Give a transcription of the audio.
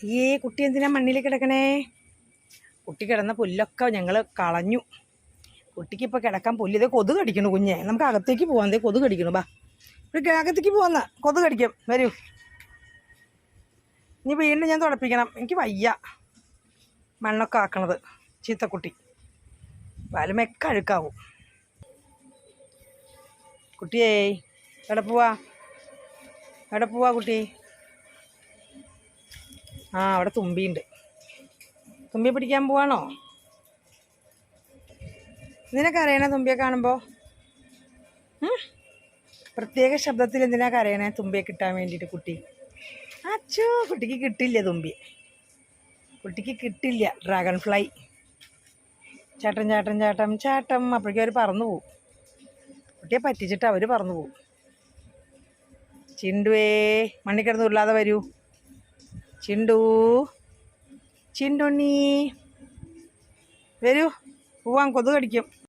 അയ്യേ, കുട്ടി എന്തിനാ മണ്ണിൽ കിടക്കണേ? കുട്ടി കിടന്ന പുല്ലൊക്കെ ഞങ്ങൾ കളഞ്ഞു. കുട്ടിക്ക് ഇപ്പോൾ കിടക്കാൻ പുല്ല്. ഇതേ കൊതുക് കടിക്കണു കുഞ്ഞെ. നമുക്ക് അകത്തേക്ക് പോവാൻ. ദേ കൊതുക് കടിക്കണു. ബാ, അകത്തേക്ക് പോവാന്ന കൊതുക് കടിക്കും. വരൂ. ഇനി വീണ്ടും ഞാൻ തുടപ്പിക്കണം. എനിക്ക് വയ്യ മണ്ണൊക്കെ ആക്കണത്. ചീത്തക്കുട്ടി വലുമൊക്കെ അഴുക്കാവും. കുട്ടിയേ, എവിടെ പോവാ കുട്ടി? ആ, അവിടെ തുമ്പിയുണ്ട്. തുമ്പിയെ പിടിക്കാൻ പോവാണോ? നിനക്ക് അറിയണേ തുമ്പിയെ കാണുമ്പോൾ? പ്രത്യേക ശബ്ദത്തിൽ എന്തിനാ കരയണേ? തുമ്പിയെ കിട്ടാൻ വേണ്ടിയിട്ട് കുട്ടി. അച്ചോ, കുട്ടിക്ക് കിട്ടില്ല തുമ്പിയെ. കുട്ടിക്ക് കിട്ടില്ല ഡ്രാഗൺ ഫ്ലൈ. ചാട്ടം ചാട്ടം ചാട്ടം ചാട്ടം. അപ്പോഴേക്കും അവർ പറന്നു പോവും. കുട്ടിയെ പറ്റിച്ചിട്ട് അവർ പറന്നു പോവും. ചിണ്ടുവേ, മണ്ണിൽ കിടന്ന് ഉരുളാതെ വരൂ. ചിണ്ടുണ്ണി വരൂ. പോവാൻ, കൊതുക് കടിക്കും.